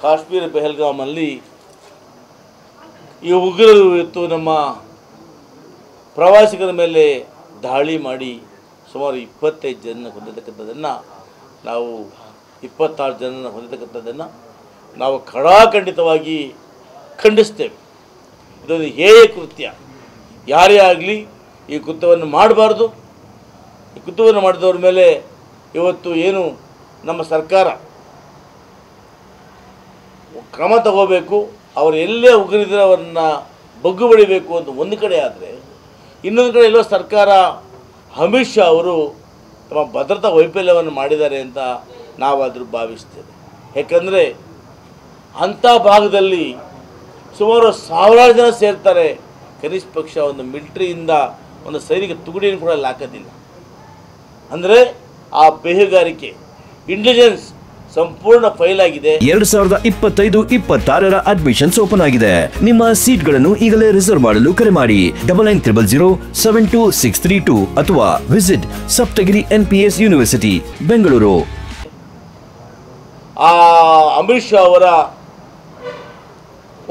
ಕಾಶ್ಮೀರ ಪೆಹಲ್ಗಾಮಲ್ಲಿ ಈ ಉಗ್ರರು ಇವತ್ತು ನಮ್ಮ ಪ್ರವಾಸಿಗರ ಮೇಲೆ ದಾಳಿ ಮಾಡಿ ಸುಮಾರು 25 ಜನ ಹೊಂದಿರತಕ್ಕಂಥದ್ದನ್ನು ನಾವು 26 ಜನ ಹೊಂದಿರತಕ್ಕಂಥದ್ದನ್ನು ನಾವು ಖಡಾಖಂಡಿತವಾಗಿ ಖಂಡಿಸ್ತೇವೆ. ಇದೊಂದು ಹೇಯ ಕೃತ್ಯ. ಯಾರೇ ಆಗಲಿ ಈ ಕೃತ್ಯವನ್ನು ಮಾಡಬಾರ್ದು. ಈ ಕೃತ್ಯವನ್ನು ಮಾಡಿದವ್ರ ಮೇಲೆ ಇವತ್ತು ಏನು ನಮ್ಮ ಸರ್ಕಾರ ಕ್ರಮ ತಗೋಬೇಕು, ಅವರು ಎಲ್ಲೇ ಉಗ್ರಿದ್ರೆ ಅವರನ್ನು ಬಗ್ಗು ಬಡಿಬೇಕು ಅಂತ ಒಂದು ಕಡೆ ಆದರೆ, ಇನ್ನೊಂದು ಕಡೆ ಎಲ್ಲೋ ಸರ್ಕಾರ ಅಮಿತ್ ಶಾ ಅವರು ತಮ್ಮ ಭದ್ರತಾ ವೈಫಲ್ಯವನ್ನು ಮಾಡಿದ್ದಾರೆ ಅಂತ ನಾವಾದರೂ ಭಾವಿಸ್ತೇವೆ. ಯಾಕಂದರೆ ಅಂಥ ಭಾಗದಲ್ಲಿ ಸುಮಾರು ಸಾವಿರಾರು ಜನ ಸೇರ್ತಾರೆ. ಕನಿಷ್ಠ ಪಕ್ಷ ಒಂದು ಮಿಲಿಟರಿಯಿಂದ ಒಂದು ಸೈನಿಕ ತುಕಡಿಯನ್ನು ಕೂಡ ಅಲ್ಲಿ ಹಾಕೋದಿಲ್ಲ. ಅಂದರೆ ಆ ಬೇಹುಗಾರಿಕೆ ಇಂಟೆಲಿಜೆನ್ಸ್ ಸಂಪೂರ್ಣ ಫೈಲ್ ಆಗಿದೆ. 2025-26 ಅಡ್ಮಿಷನ್ಸ್ ಓಪನ್ ಆಗಿದೆ. ನಿಮ್ಮ ಸೀಟ್ಗಳನ್ನು ಈಗಲೇ ರಿಸರ್ವ್ ಮಾಡಲು ಕರೆ ಮಾಡಿ 9900072632 ಅಥವಾ visit Saptagiri NPS university Bengaluru. ಆ ಅಮಿತ್ ಶಾ ಅವರ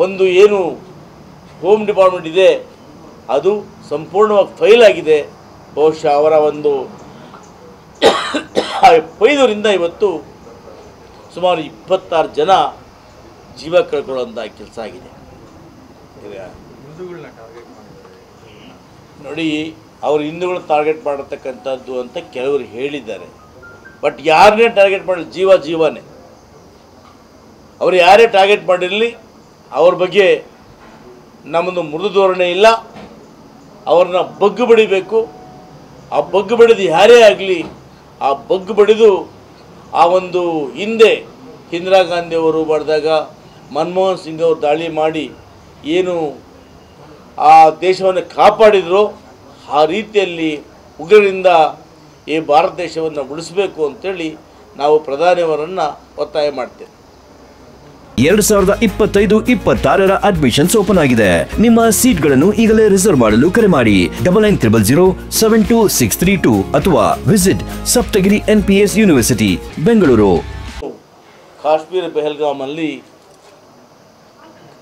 ಒಂದು ಏನು ಹೋಮ್ ಡಿಪಾರ್ಟ್ಮೆಂಟ್ ಇದೆ ಅದು ಸಂಪೂರ್ಣವಾಗಿ ಫೈಲ್ ಆಗಿದೆ. ಬಹುಶಃ ಅವರ ಒಂದು ಪೈದೂರಿಂದ ಇವತ್ತು ಸುಮಾರು 26 ಜನ ಜೀವ ಕಳ್ಕೊಳ್ಳುವಂಥ ಕೆಲಸ ಆಗಿದೆ. ನೋಡಿ, ಅವರು ಹಿಂದೂಗಳು ಟಾರ್ಗೆಟ್ ಮಾಡಿರ್ತಕ್ಕಂಥದ್ದು ಅಂತ ಕೆಲವರು ಹೇಳಿದ್ದಾರೆ. ಬಟ್ ಯಾರನ್ನೇ ಟಾರ್ಗೆಟ್ ಮಾಡಲಿ, ಜೀವನೇ. ಅವರು ಯಾರೇ ಟಾರ್ಗೆಟ್ ಮಾಡಿರಲಿ, ಅವ್ರ ಬಗ್ಗೆ ನಮ್ಮದು ಮೃದು ಧೋರಣೆ ಇಲ್ಲ. ಅವ್ರನ್ನ ಬಗ್ಗು ಬಡಿಬೇಕು. ಆ ಬಗ್ಗು ಬಡಿದು ಯಾರೇ ಆಗಲಿ, ಆ ಬಗ್ಗು ಬಡಿದು ಆ ಒಂದು ಹಿಂದೆ ಇಂದಿರಾ ಗಾಂಧಿ ಅವರು ಮಾಡಿದಾಗ ಮನಮೋಹನ್ ಸಿಂಗ್ ಅವರು ದಾಳಿ ಮಾಡಿ ಏನು ಆ ದೇಶವನ್ನು ಕಾಪಾಡಿದ್ರು, ಆ ರೀತಿಯಲ್ಲಿ ಉಗ್ರರಿಂದ ಈ ಭಾರತ ದೇಶವನ್ನು ಉಳಿಸಬೇಕು ಅಂತೇಳಿ ನಾವು ಪ್ರಧಾನಿಯವರನ್ನು ಒತ್ತಾಯ ಮಾಡ್ತೇವೆ. 2025-26 ಅಡ್ಮಿಷನ್ಸ್ ಓಪನ್ ಆಗಿದೆ. ನಿಮ್ಮ ಸೀಟ್ಗಳನ್ನು ಈಗಲೇ ರಿಸರ್ವ್ ಮಾಡಲು ಕರೆ ಮಾಡಿ 9900072632 ಅಥವಾ visit Saptagiri NPS university Bengaluru. Kashmir ಪೆಹಲ್ಗಾಮಲ್ಲಿ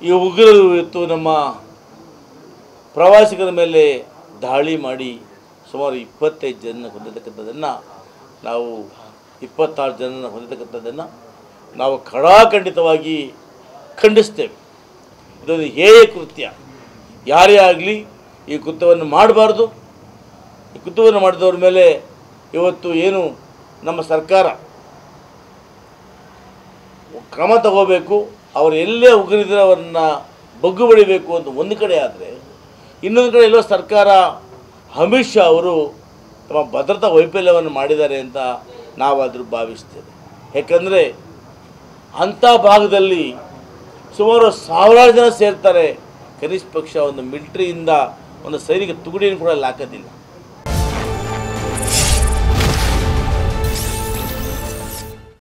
ಈ ಉಗ್ರರು ಇವತ್ತು ನಮ್ಮ ಪ್ರವಾಸಿಗರ ಮೇಲೆ ದಾಳಿ ಮಾಡಿ ಸುಮಾರು 25 ಜನ ಹೊಂದಿರತಕ್ಕಂಥದ್ದನ್ನು ನಾವು 26 ಜನ ಹೊಂದಿರತಕ್ಕಂಥದ್ದನ್ನು ನಾವು ಖಡಾಖಂಡಿತವಾಗಿ ಖಂಡಿಸ್ತೇವೆ. ಇದೊಂದು ಹೇಯ ಕೃತ್ಯ. ಯಾರೇ ಆಗಲಿ ಈ ಕೃತ್ಯವನ್ನು ಮಾಡಬಾರ್ದು. ಈ ಕೃತ್ಯವನ್ನು ಮಾಡಿದವ್ರ ಮೇಲೆ ಇವತ್ತು ಏನು ನಮ್ಮ ಸರ್ಕಾರ ಕ್ರಮ ತಗೋಬೇಕು, ಅವರು ಎಲ್ಲೇ ಉಗ್ರಿದ್ರೆ ಅವರನ್ನು ಬಗ್ಗು ಬಡಿಬೇಕು ಅಂತ ಒಂದು ಕಡೆ ಆದರೆ, ಇನ್ನೊಂದು ಕಡೆ ಎಲ್ಲೋ ಸರ್ಕಾರ ಅಮಿತ್ ಶಾ ಅವರು ತಮ್ಮ ಭದ್ರತಾ ವೈಫಲ್ಯವನ್ನು ಮಾಡಿದ್ದಾರೆ ಅಂತ ನಾವಾದರೂ ಭಾವಿಸ್ತೇವೆ. ಯಾಕಂದರೆ ಅಂಥ ಭಾಗದಲ್ಲಿ ಸುಮಾರು ಸಾವಿರಾರು ಜನ ಸೇರ್ತಾರೆ. ಕನಿಷ್ಠ ಪಕ್ಷ ಒಂದು ಮಿಲಿಟರಿಯಿಂದ ಒಂದು ಸೈನಿಕ ತುಕಡಿಯನ್ನು ಕೂಡ ಅಲ್ಲಿ ಹಾಕೋದಿಲ್ಲ.